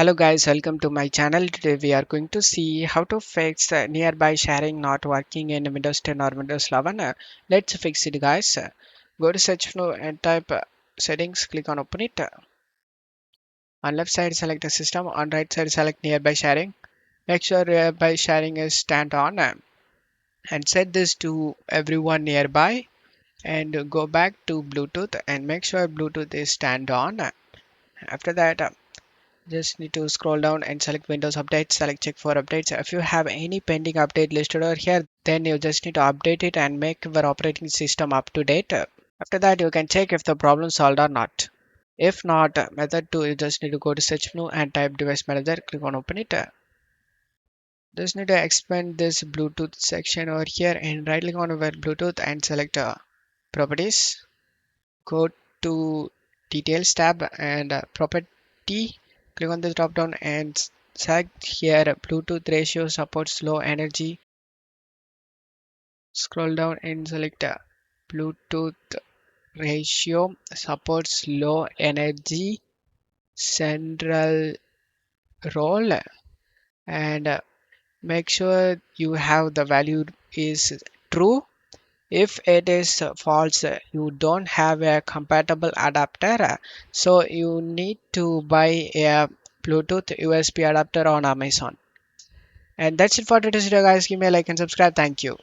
Hello guys, welcome to my channel. Today we are going to see how to fix nearby sharing not working in Windows 10 or Windows 11. Let's fix it guys. Go to search menu and type settings, click on open it. On left side select the system, on right side select nearby sharing. Make sure nearby sharing is turned on and set this to everyone nearby and go back to Bluetooth and make sure Bluetooth is turned on. After that just need to scroll down and select Windows Update, select check for updates. If you have any pending update listed over here, then you just need to update it and make your operating system up to date. After that, you can check if the problem solved or not. If not, method 2, you just need to go to search menu and type device manager, click on open it. Just need to expand this Bluetooth section over here and right click on over Bluetooth and select properties. Go to details tab and property, click on the drop down and select here Bluetooth ratio supports low energy. Scroll down and select Bluetooth ratio supports low energy central role and make sure you have the value is true. If it is false, you don't have a compatible adapter, so you need to buy a Bluetooth USB adapter on Amazon. And that's it for today's video, guys. Give me a like and subscribe. Thank you.